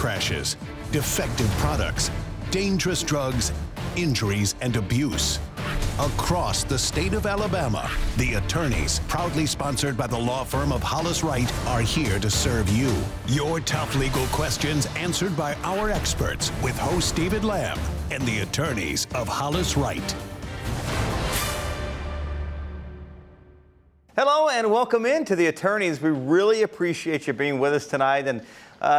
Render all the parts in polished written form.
crashes, defective products, dangerous drugs, injuries, and abuse. Across the state of Alabama, the attorneys, proudly sponsored by the law firm of Hollis, Wright, are here to serve you. Your tough legal questions answered by our experts with host David Lamb and the attorneys of Hollis, Wright. Hello and welcome in to the attorneys. We really appreciate you being with us tonight. And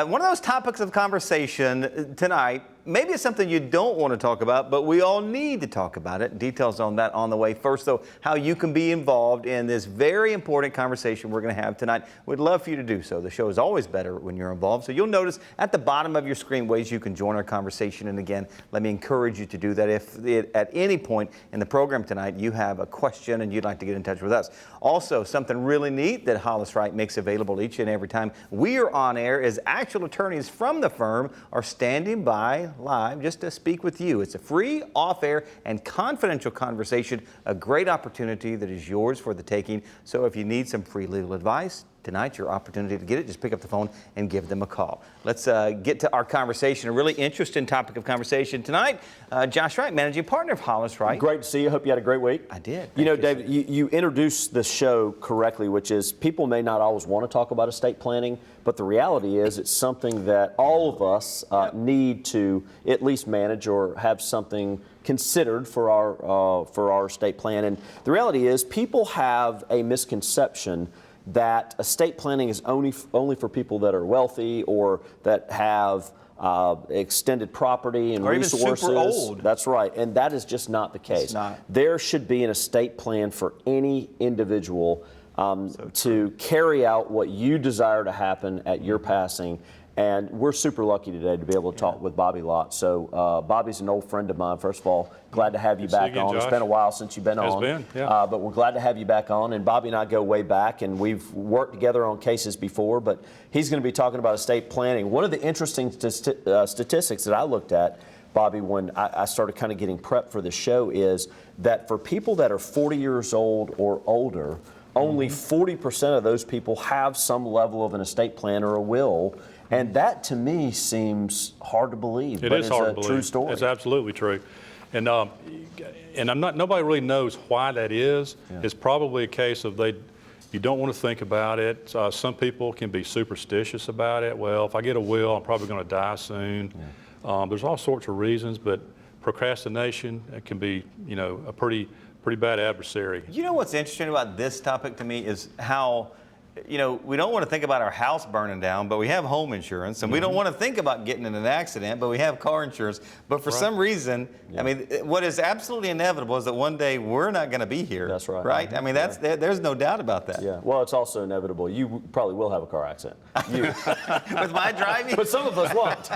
one of those topics of conversation tonight, maybe it's something you don't want to talk about, but we all need to talk about it. Details on that on the way. First, though, how you can be involved in this very important conversation we're going to have tonight. We'd love for you to do so. The show is always better when you're involved. So you'll notice at the bottom of your screen ways you can join our conversation. And again, let me encourage you to do that. If at any point in the program tonight you have a question and you'd like to get in touch with us. Also, something really neat that Hollis Wright makes available each and every time we are on air is actual attorneys from the firm are standing by live just to speak with you. It's a free, off-air, and confidential conversation, a great opportunity that is yours for the taking. So if you need some free legal advice, tonight's your opportunity to get it. Just pick up the phone and give them a call. Let's get to our conversation, a really interesting topic of conversation tonight. Josh Wright, managing partner of Hollis Wright. Great to see you. Hope you had a great week. I did. You know, David, you introduced the show correctly, which is people may not always want to talk about estate planning, but the reality is it's something that all of us need to at least manage or have something considered for our estate plan. And the reality is people have a misconception that estate planning is only for people that are wealthy or that have extended property and or resources. Even super old. That's right, and that is just not the case. It's not. There should be an estate plan for any individual to carry out what you desire to happen at your passing. And we're super lucky today to be able to talk with Bobby Lott. So Bobby's an old friend of mine. First of all, glad to have you back on. It's been a while since you've been on. It's been, yeah. But we're glad to have you back on. And Bobby and I go way back, and we've worked together on cases before. But he's going to be talking about estate planning. One of the interesting statistics that I looked at, Bobby, when I started kind of getting prepped for the show is that for people that are 40 years old or older, only 40% of those people have some level of an estate plan or a will. And that, to me, seems hard to believe. It is hard to believe. True story. It's absolutely true. And nobody really knows why that is. Yeah. It's probably a case of you don't want to think about it. Some people can be superstitious about it. Well, if I get a will, I'm probably going to die soon. Yeah. There's all sorts of reasons, but procrastination can be, a pretty bad adversary. You know what's interesting about this topic to me is how, we don't want to think about our house burning down, but we have home insurance, and we don't want to think about getting in an accident, but we have car insurance. But for some reason, I mean, what is absolutely inevitable is that one day we're not going to be here. That's right. Right? I mean, there's no doubt about that. Yeah. Well, it's also inevitable. You probably will have a car accident. With my driving? But some of us won't.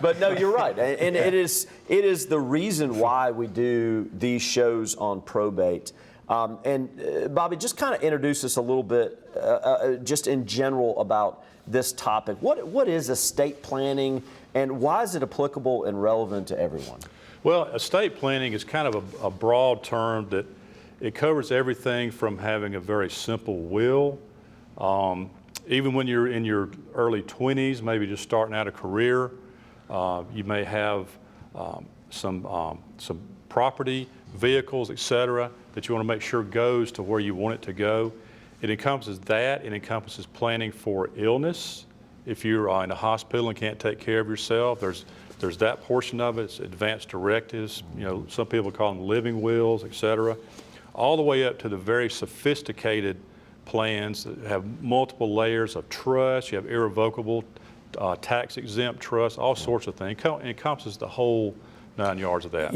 but no, you're right. And it is the reason why we do these shows on probate. Bobby, just kind of introduce us a little bit, just in general, about this topic. What is estate planning, and why is it applicable and relevant to everyone? Well, estate planning is kind of a broad term that it covers everything from having a very simple will, even when you're in your early 20s, maybe just starting out a career, you may have some property, vehicles, etc., that you want to make sure goes to where you want it to go. It encompasses that. It encompasses planning for illness. If you're in a hospital and can't take care of yourself, there's that portion of it. It's advanced directives. Some people call them living wills, etc. All the way up to the very sophisticated plans that have multiple layers of trust. You have irrevocable, tax-exempt trust, all sorts of things. It encompasses the whole 9 yards of that.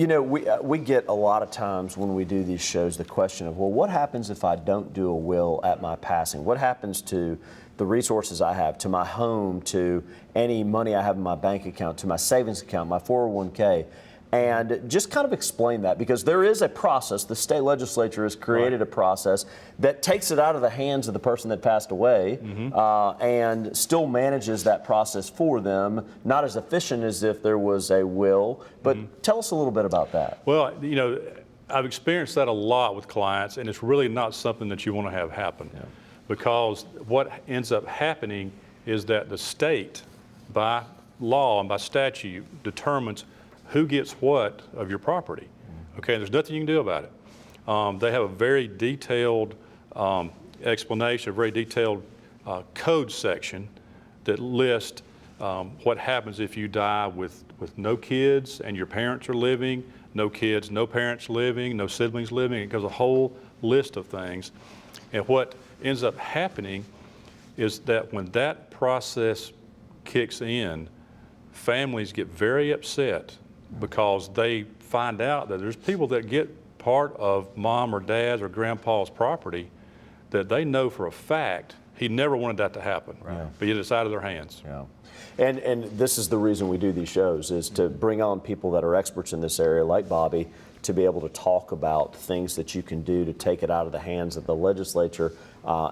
We get a lot of times when we do these shows the question of, well, what happens if I don't do a will at my passing? What happens to the resources I have, to my home, to any money I have in my bank account, to my savings account, my 401k? And just kind of explain that, because there is a process. The state legislature has created a process that takes it out of the hands of the person that passed away, and still manages that process for them, not as efficient as if there was a will. But tell us a little bit about that. Well, I've experienced that a lot with clients, and it's really not something that you want to have happen. Because what ends up happening is that the state, by law and by statute determines who gets what of your property. Okay, and there's nothing you can do about it. They have a very detailed explanation, a very detailed code section that lists what happens if you die with no kids and your parents are living, no kids, no parents living, no siblings living. It goes a whole list of things. And what ends up happening is that when that process kicks in, families get very upset because they find out that there's people that get part of mom or dad's or grandpa's property that they know for a fact he never wanted that to happen, but yet it's out of their hands. Yeah. And this is the reason we do these shows, is to bring on people that are experts in this area, like Bobby, to be able to talk about things that you can do to take it out of the hands of the legislature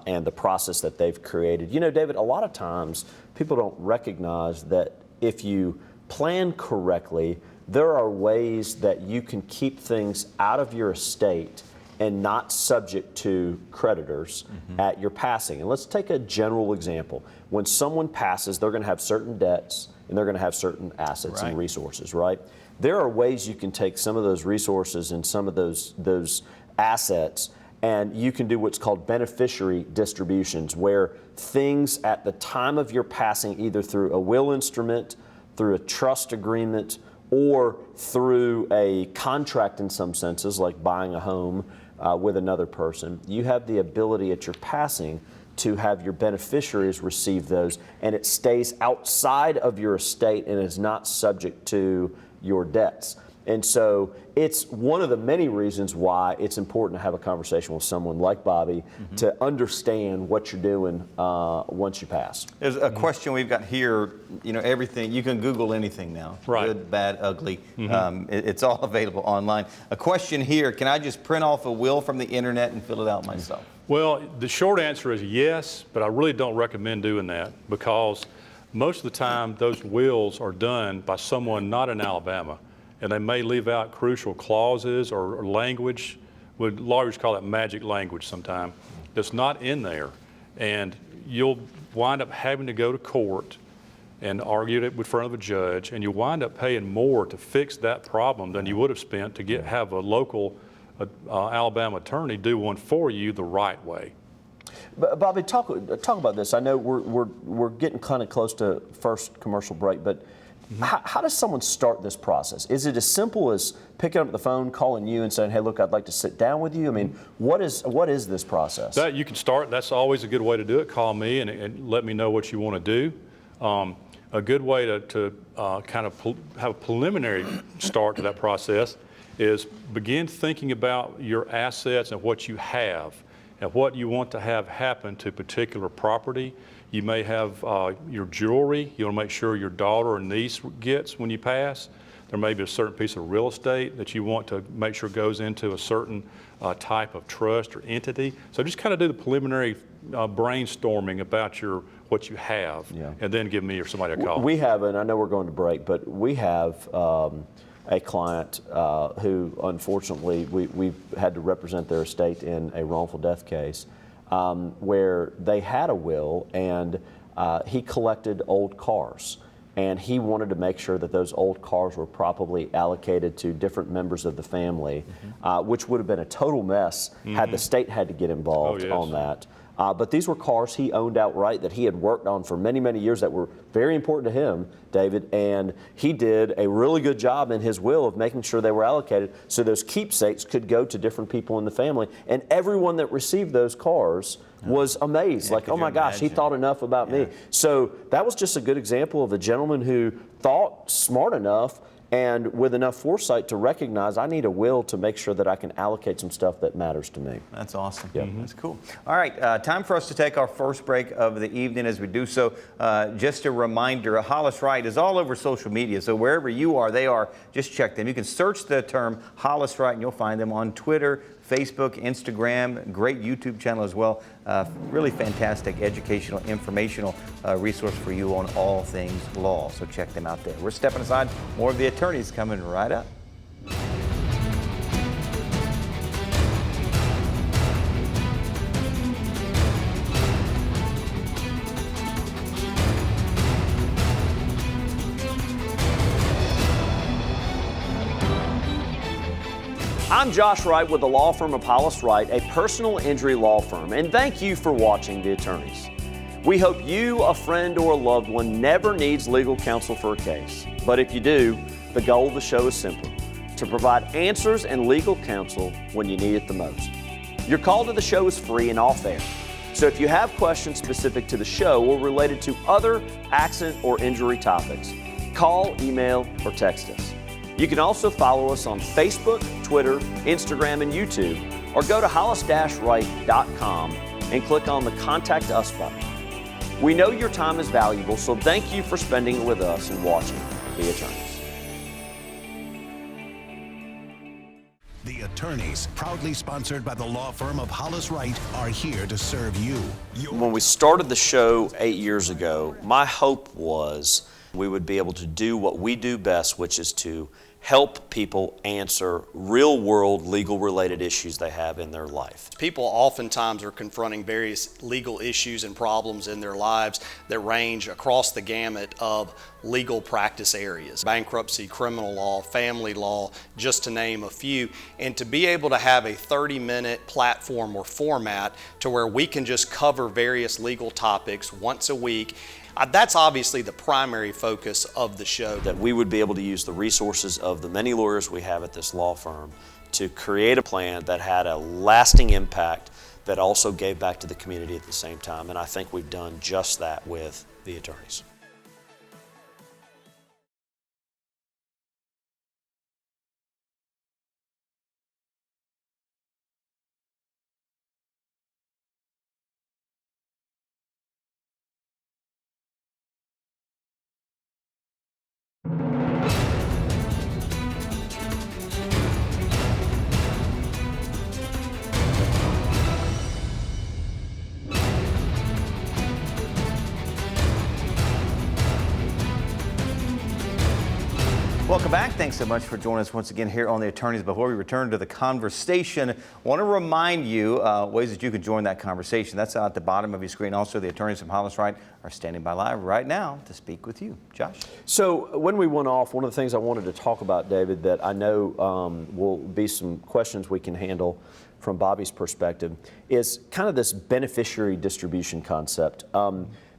and the process that they've created. You know, David, a lot of times people don't recognize that if you plan correctly, there are ways that you can keep things out of your estate and not subject to creditors at your passing. And let's take a general example. When someone passes, they're going to have certain debts and they're going to have certain assets and resources, right? There are ways you can take some of those resources and some of those assets, and you can do what's called beneficiary distributions, where things at the time of your passing, either through a will instrument, through a trust agreement, or through a contract in some senses, like buying a home with another person, you have the ability at your passing to have your beneficiaries receive those, and it stays outside of your estate and is not subject to your debts. And so it's one of the many reasons why it's important to have a conversation with someone like Bobby to understand what you're doing once you pass. There's a question we've got here, you know, everything, you can Google anything now. Right. Good, bad, ugly. It's all available online. A question here, can I just print off a will from the internet and fill it out myself? Well, the short answer is yes, but I really don't recommend doing that because most of the time those wills are done by someone not in Alabama, and they may leave out crucial clauses or language. Lawyers call it magic language sometimes, that's not in there. And you'll wind up having to go to court and argue it in front of a judge, and you wind up paying more to fix that problem than you would have spent to have a local Alabama attorney do one for you the right way. Bobby, talk about this. I know we're getting kind of close to first commercial break, but how does someone start this process? Is it as simple as picking up the phone, calling you, and saying, "Hey, look, I'd like to sit down with you"? I mean, what is this process? That you can start. That's always a good way to do it. Call me and let me know what you want to do. A good way to kind of have a preliminary start to that process is begin thinking about your assets and what you have and what you want to have happen to particular property. You may have your jewelry. You want to make sure your daughter or niece gets when you pass. There may be a certain piece of real estate that you want to make sure goes into a certain type of trust or entity. So just kind of do the preliminary brainstorming about what you have, and then give me or somebody a call. We have, and I know we're going to break, but we have a client who, unfortunately, we've had to represent their estate in a wrongful death case where they had a will, and he collected old cars. And he wanted to make sure that those old cars were properly allocated to different members of the family, which would have been a total mess had the state had to get involved on that. But these were cars he owned outright that he had worked on for many, many years that were very important to him, David, and he did a really good job in his will of making sure they were allocated so those keepsakes could go to different people in the family. And everyone that received those cars was amazed, like, oh my gosh, he thought enough about me. So that was just a good example of a gentleman who thought smart enough and with enough foresight to recognize I need a will to make sure that I can allocate some stuff that matters to me. That's awesome. That's cool. All right, time for us to take our first break of the evening. As we do so, just a reminder, Hollis Wright is all over social media, so wherever you are, they are. Just check them. You can search the term Hollis Wright and you'll find them on Twitter, Facebook, Instagram, great YouTube channel as well. Really fantastic educational, informational resource for you on all things law. So check them out there. We're stepping aside. More of the attorneys coming right up. I'm Josh Wright with the law firm of Hollis, Wright, a personal injury law firm, and thank you for watching The Attorneys. We hope you, a friend, or a loved one never needs legal counsel for a case. But if you do, the goal of the show is simple: to provide answers and legal counsel when you need it the most. Your call to the show is free and off air. So if you have questions specific to the show or related to other accident or injury topics, call, email, or text us. You can also follow us on Facebook, Twitter, Instagram, and YouTube, or go to hollis-wright.com and click on the Contact Us button. We know your time is valuable, so thank you for spending it with us and watching The Attorneys. The Attorneys, proudly sponsored by the law firm of Hollis Wright, are here to serve you. When we started the show 8 years ago, my hope was we would be able to do what we do best, which is to help people answer real-world legal-related issues they have in their life. People oftentimes are confronting various legal issues and problems in their lives that range across the gamut of legal practice areas. Bankruptcy, criminal law, family law, just to name a few. And to be able to have a 30-minute platform or format to where we can just cover various legal topics once a week, that's obviously the primary focus of the show. That we would be able to use the resources of the many lawyers we have at this law firm to create a plan that had a lasting impact that also gave back to the community at the same time. And I think we've done just that with The Attorneys. Welcome back. Thanks so much for joining us once again here on The Attorneys. Before we return to the conversation, I want to remind you ways that you can join that conversation. That's at the bottom of your screen. Also, the attorneys from Hollis Wright are standing by live right now to speak with you. Josh? So when we went off, one of the things I wanted to talk about, David, that I know will be some questions we can handle from Bobby's perspective, is kind of this beneficiary distribution concept.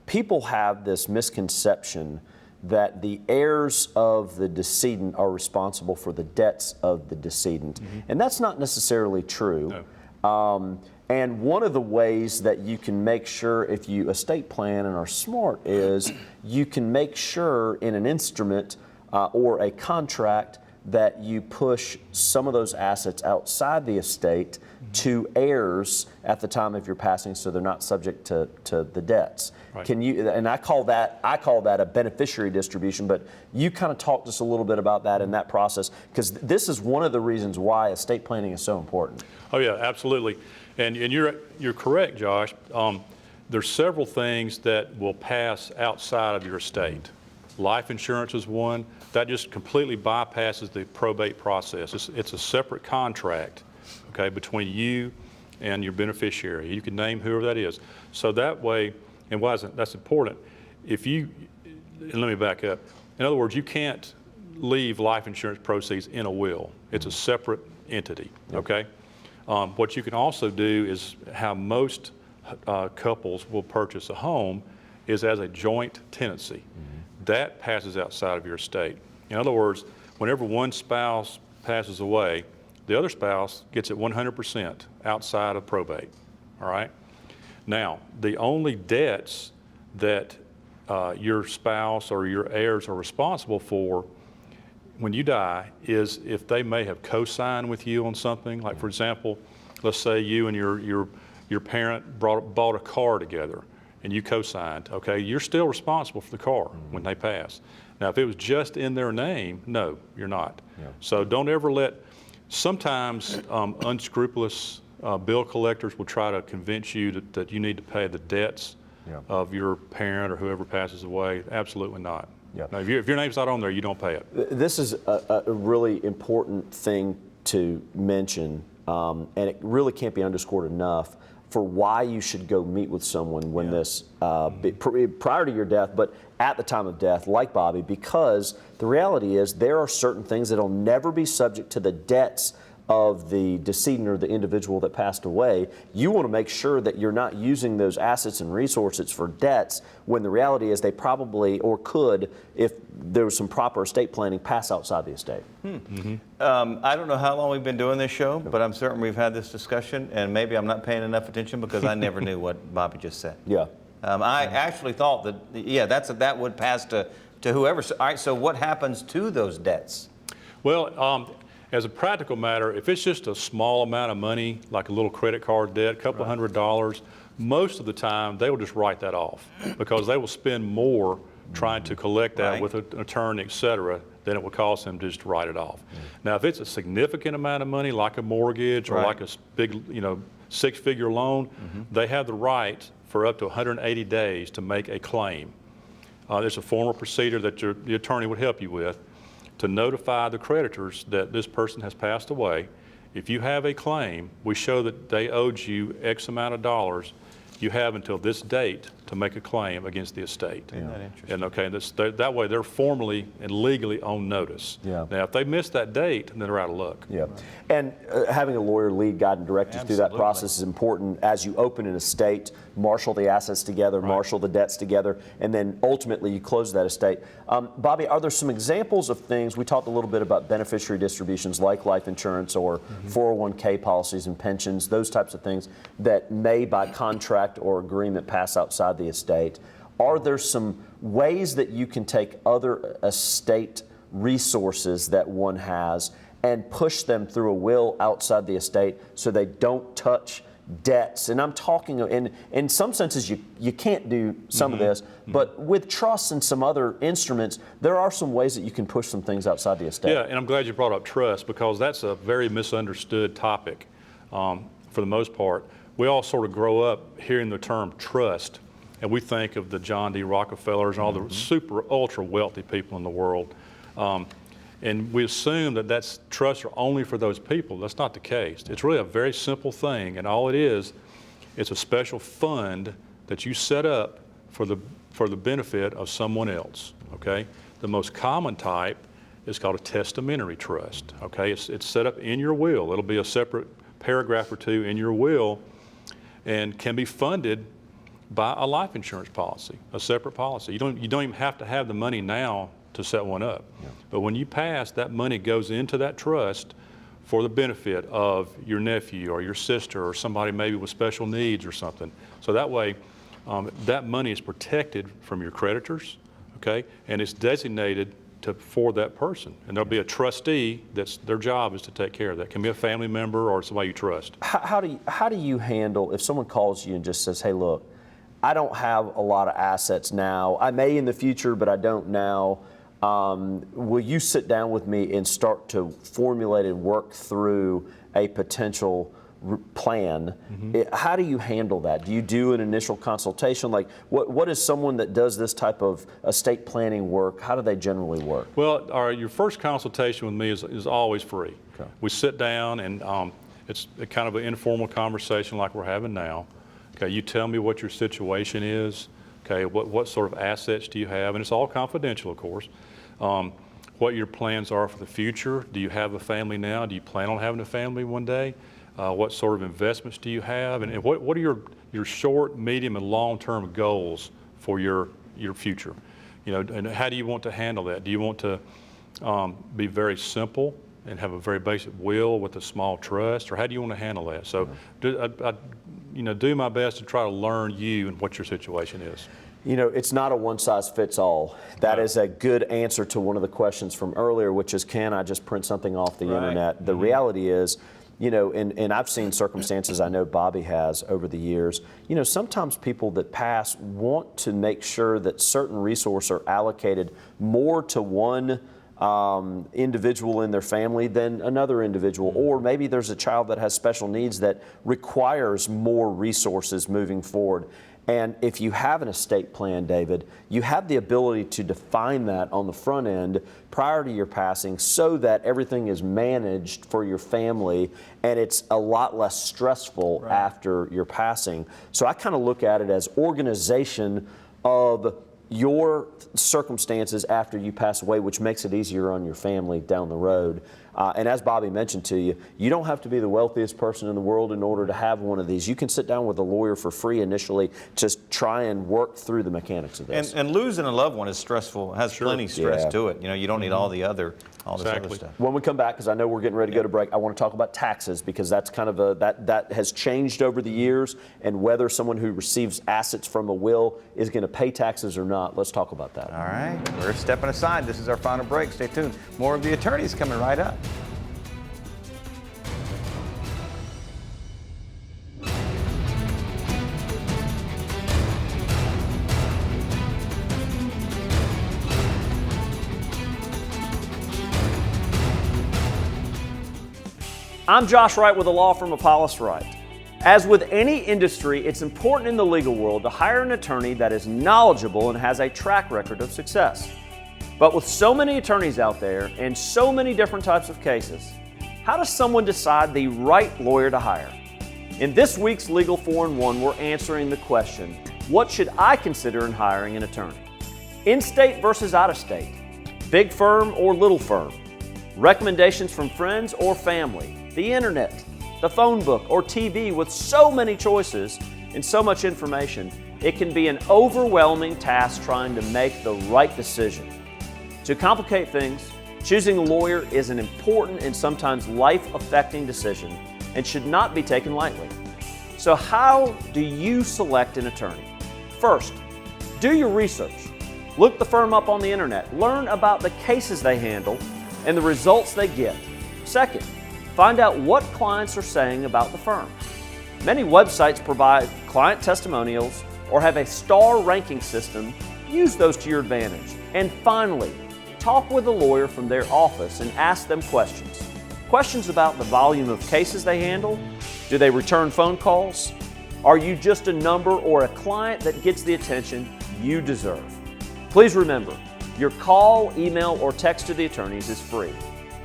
People have this misconception that the heirs of the decedent are responsible for the debts of the decedent. Mm-hmm. And that's not necessarily true. No. And one of the ways that you can make sure, if you estate plan and are smart, is you can make sure in an instrument or a contract that you push some of those assets outside the estate to heirs at the time of your passing, so they're not subject to the debts. Right. Can you? And I call that a beneficiary distribution. But you kind of talk to us a little bit about that in that process, because this is one of the reasons why estate planning is so important. Oh yeah, absolutely. And you're correct, Josh. There's several things that will pass outside of your estate. Life insurance is one. That just completely bypasses the probate process. It's a separate contract, okay, between you and your beneficiary. You can name whoever that is. So that way, and why is that's important? And let me back up. In other words, you can't leave life insurance proceeds in a will. It's a separate entity, okay? What you can also do is how most couples will purchase a home is as a joint tenancy. That passes outside of your estate. In other words, whenever one spouse passes away, the other spouse gets it 100% outside of probate, all right? Now, the only debts that your spouse or your heirs are responsible for when you die is if they may have co-signed with you on something. Like, for example, let's say you and your parent bought a car together and you co-signed, okay? You're still responsible for the car when they pass. Now, if it was just in their name, no, you're not. Yeah. So don't ever sometimes unscrupulous bill collectors will try to convince you that you need to pay the debts of your parent or whoever passes away. Absolutely not. Yeah. Now, if your name's not on there, you don't pay it. This is a really important thing to mention, and it really can't be underscored enough for why you should go meet with someone when this, prior to your death, but at the time of death, like Bobby, because the reality is there are certain things that'll never be subject to the debts of the decedent or the individual that passed away, you want to make sure that you're not using those assets and resources for debts when the reality is they probably or could, if there was some proper estate planning, pass outside the estate. I don't know how long we've been doing this show, but I'm certain we've had this discussion, and maybe I'm not paying enough attention because I never knew what Bobby just said. Yeah. I actually thought that, that would pass to whoever. All right, so what happens to those debts? Well, as a practical matter, if it's just a small amount of money, like a little credit card debt, a couple $100, most of the time they will just write that off because they will spend more trying to collect that with an attorney, et cetera, than it would cost them just to write it off. Now, if it's a significant amount of money, like a mortgage or like a big, six-figure loan, they have the right for up to 180 days to make a claim. There's a formal procedure that the attorney would help you with to notify the creditors that this person has passed away. If you have a claim, we show that they owed you X amount of dollars. You have until this date to make a claim against the estate. Isn't that interesting? And that way they're formally and legally on notice. Yeah. Now, if they miss that date, then they're out of luck. Yeah, and having a lawyer lead, guide, and direct you through that process is important as you open an estate, marshal the assets together, marshal the debts together, and then ultimately you close that estate. Bobby, are there some examples of things, we talked a little bit about beneficiary distributions like life insurance or 401k policies and pensions, those types of things that may by contract or agreement pass outside the estate. Are there some ways that you can take other estate resources that one has and push them through a will outside the estate so they don't touch debts? And I'm talking in some senses you can't do some of this, but with trusts and some other instruments, there are some ways that you can push some things outside the estate. Yeah, and I'm glad you brought up trust because that's a very misunderstood topic for the most part. We all sort of grow up hearing the term trust, and we think of the John D. Rockefellers and all the super ultra wealthy people in the world. And we assume that that's trusts are only for those people. That's not the case. It's really a very simple thing, and all it is, it's a special fund that you set up for the benefit of someone else. Okay. The most common type is called a testamentary trust. Okay. It's set up in your will. It'll be a separate paragraph or two in your will, and can be funded by a life insurance policy, a separate policy. You don't even have to have the money now to set one up. Yeah. But when you pass, that money goes into that trust for the benefit of your nephew or your sister or somebody maybe with special needs or something. So that way, that money is protected from your creditors, okay? And it's designated for that person. And there'll be a trustee that's their job is to take care of that. It can be a family member or somebody you trust. How do you handle if someone calls you and just says, hey, look, I don't have a lot of assets now. I may in the future, but I don't now. Will you sit down with me and start to formulate and work through a potential plan? How do you handle that? Do you do an initial consultation? Like, what is someone that does this type of estate planning work? How do they generally work? Well, your first consultation with me is always free. Okay. We sit down and it's a kind of an informal conversation like we're having now. Okay, you tell me what your situation is. Okay, what sort of assets do you have? And it's all confidential, of course. What your plans are for the future. Do you have a family now? Do you plan on having a family one day? What sort of investments do you have? And what are your short, medium, and long-term goals for your future? And how do you want to handle that? Do you want to be very simple and have a very basic will with a small trust, or how do you want to handle that? So do my best to try to learn you and what your situation is. It's not a one-size-fits-all. That is a good answer to one of the questions from earlier, which is, can I just print something off the internet? The reality is, and I've seen circumstances, I know Bobby has over the years, sometimes people that pass want to make sure that certain resources are allocated more to one individual in their family than another individual, or maybe there's a child that has special needs that requires more resources moving forward. And if you have an estate plan, David, you have the ability to define that on the front end prior to your passing so that everything is managed for your family and it's a lot less stressful after your passing. So I kind of look at it as organization of your circumstances after you pass away, which makes it easier on your family down the road. And as Bobby mentioned to you, you don't have to be the wealthiest person in the world in order to have one of these. You can sit down with a lawyer for free initially, just try and work through the mechanics of this. And losing a loved one is stressful. It has plenty of stress to it. You know, you don't need all this other stuff. When we come back, because I know we're getting ready to go to break, I want to talk about taxes, because that's kind of that has changed over the years, and whether someone who receives assets from a will is going to pay taxes or not. Let's talk about that. All right, we're stepping aside. This is our final break. Stay tuned. More of the attorneys coming right up. I'm Josh Wright with the law firm of Hollis, Wright. As with any industry, it's important in the legal world to hire an attorney that is knowledgeable and has a track record of success. But with so many attorneys out there and so many different types of cases, how does someone decide the right lawyer to hire? In this week's Legal 4-in-1, we're answering the question, what should I consider in hiring an attorney? In-state versus out-of-state, big firm or little firm, recommendations from friends or family, the internet, the phone book, or TV. With so many choices and so much information, it can be an overwhelming task trying to make the right decision. To complicate things, choosing a lawyer is an important and sometimes life-affecting decision and should not be taken lightly. So how do you select an attorney? First, do your research. Look the firm up on the internet. Learn about the cases they handle and the results they get. Second, find out what clients are saying about the firm. Many websites provide client testimonials or have a star ranking system. Use those to your advantage. And finally, talk with a lawyer from their office and ask them questions. Questions about the volume of cases they handle. Do they return phone calls? Are you just a number or a client that gets the attention you deserve? Please remember, your call, email, or text to the attorneys is free.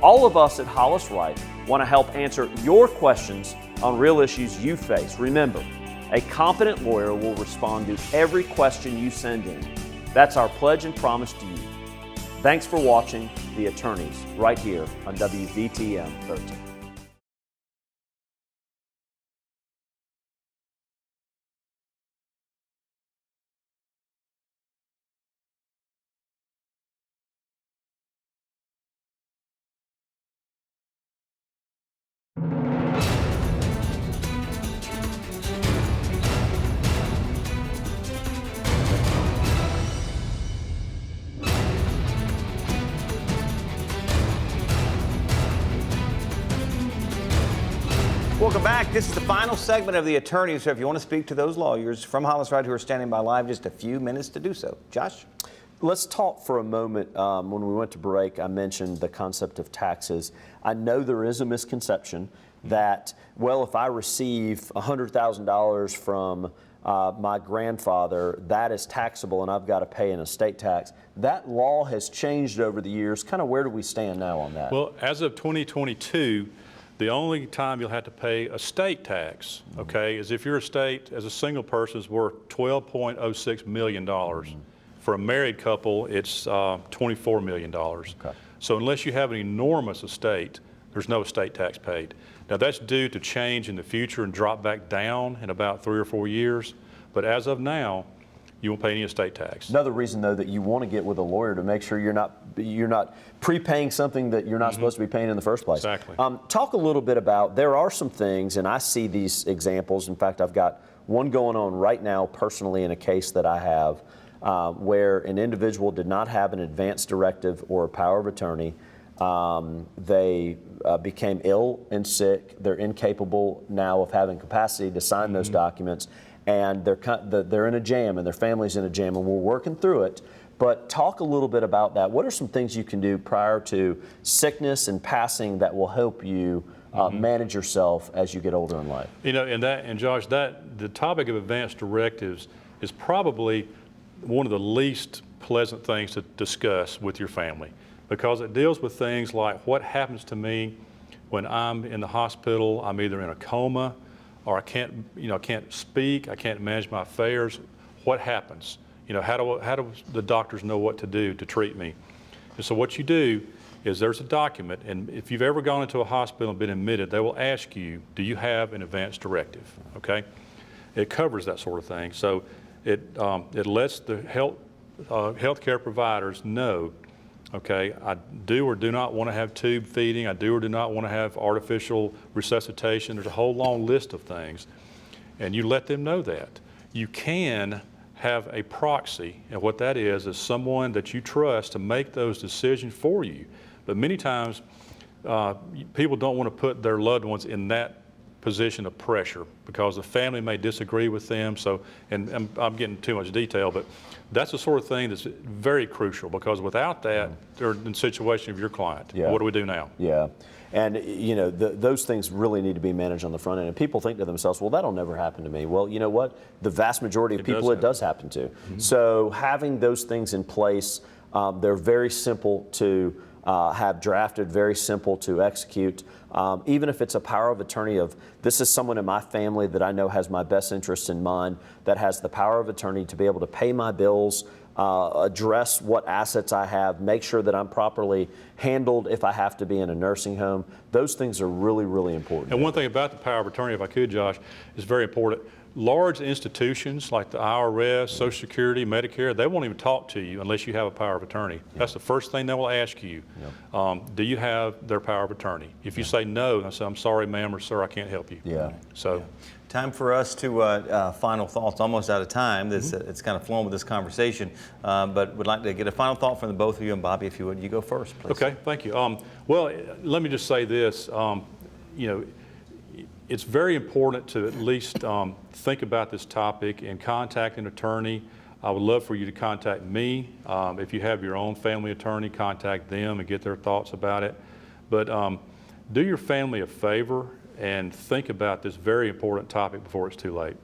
All of us at Hollis Wright want to help answer your questions on real issues you face. Remember, a competent lawyer will respond to every question you send in. That's our pledge and promise to you. Thanks for watching The Attorneys right here on WVTM 13. Welcome back. This is the final segment of The Attorneys. So if you want to speak to those lawyers from Hollis Wright who are standing by live, just a few minutes to do so. Josh? Let's talk for a moment. When we went to break, I mentioned the concept of taxes. I know there is a misconception that, well, if I receive $100,000 from my grandfather, that is taxable and I've got to pay an estate tax. That law has changed over the years. Kind of where do we stand now on that? Well, as of 2022, the only time you'll have to pay estate tax, okay, is if your estate as a single person is worth $12.06 million. For a married couple, it's $24 million. Okay. So unless you have an enormous estate, there's no estate tax paid. Now that's due to change in the future and drop back down in about 3 or 4 years. But as of now, you won't pay any estate tax. Another reason, though, that you want to get with a lawyer to make sure you're not prepaying something that you're not supposed to be paying in the first place. Exactly. Talk a little bit about, there are some things, and I see these examples. In fact, I've got one going on right now personally in a case that I have where an individual did not have an advance directive or a power of attorney. They became ill and sick. They're incapable now of having capacity to sign those documents. And they're in a jam, and their family's in a jam, and we're working through it. But talk a little bit about that. What are some things you can do prior to sickness and passing that will help you manage yourself as you get older in life? You know, and Josh, the topic of advance directives is probably one of the least pleasant things to discuss with your family, because it deals with things like what happens to me when I'm in the hospital. I'm either in a coma, or I can't speak, I can't manage my affairs. What happens? You know, how do the doctors know what to do to treat me? And so what you do is there's a document, and if you've ever gone into a hospital and been admitted, they will ask you, do you have an advance directive, okay? It covers that sort of thing. So it lets the healthcare providers know, okay, I do or do not want to have tube feeding, I do or do not want to have artificial resuscitation. There's a whole long list of things, and you let them know that. You can have a proxy, and what that is someone that you trust to make those decisions for you. But many times, people don't want to put their loved ones in that position of pressure because the family may disagree with them. So, and I'm getting too much detail, but that's the sort of thing that's very crucial, because without that, they're in the situation of your client. Yeah. What do we do now? Yeah. And, you know, those things really need to be managed on the front end. And people think to themselves, well, that'll never happen to me. Well, you know what? The vast majority of people, it does happen to. Mm-hmm. So having those things in place, they're very simple to have drafted, very simple to execute. Even if it's a power of attorney of, this is someone in my family that I know has my best interests in mind, that has the power of attorney to be able to pay my bills, address what assets I have, make sure that I'm properly handled if I have to be in a nursing home. Those things are really, really important. And one thing about the power of attorney, if I could, Josh, is very important. Large institutions like the IRS, Social Security, Medicare, they won't even talk to you unless you have a power of attorney. Yeah. That's the first thing they will ask you. Yeah. Do you have their power of attorney? If you say no, I say, I'm sorry, ma'am or sir, I can't help you. Yeah. So. Yeah. Time for us to final thoughts. Almost out of time. It's kind of flown with this conversation, but would like to get a final thought from the both of you. And Bobby, if you would, you go first, please. Okay, thank you. Well, let me just say this. You know, it's very important to at least think about this topic and contact an attorney. I would love for you to contact me. If you have your own family attorney, contact them and get their thoughts about it. But do your family a favor and think about this very important topic before it's too late.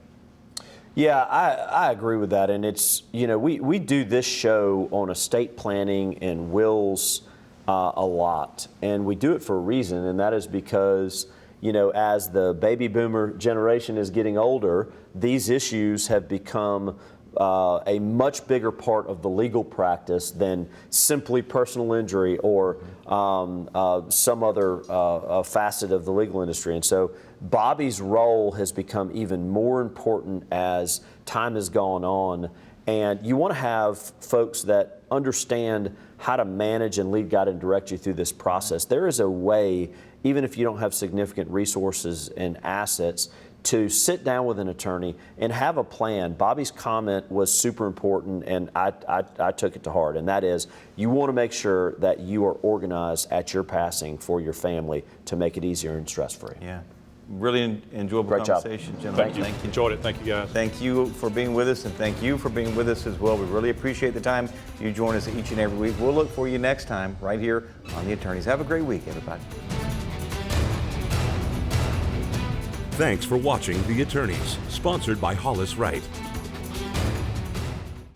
Yeah, I agree with that. And it's, you know, we do this show on estate planning and wills a lot. And we do it for a reason, and that is because, you know, as the baby boomer generation is getting older, these issues have become a much bigger part of the legal practice than simply personal injury or some other facet of the legal industry. And so Bobby's role has become even more important as time has gone on. And you want to have folks that understand how to manage and lead, guide, and direct you through this process. There is a way, even if you don't have significant resources and assets, to sit down with an attorney and have a plan. Bobby's comment was super important, and I took it to heart, and that is, you want to make sure that you are organized at your passing for your family to make it easier and stress-free. Yeah. Really enjoyable Great conversation, job. gentlemen. Thank you. Enjoyed it. Thank you, guys. Thank you for being with us, and thank you for being with us as well. We really appreciate the time you join us each and every week. We'll look for you next time right here on The Attorneys. Have a great week, everybody. Thanks for watching The Attorneys, sponsored by Hollis Wright.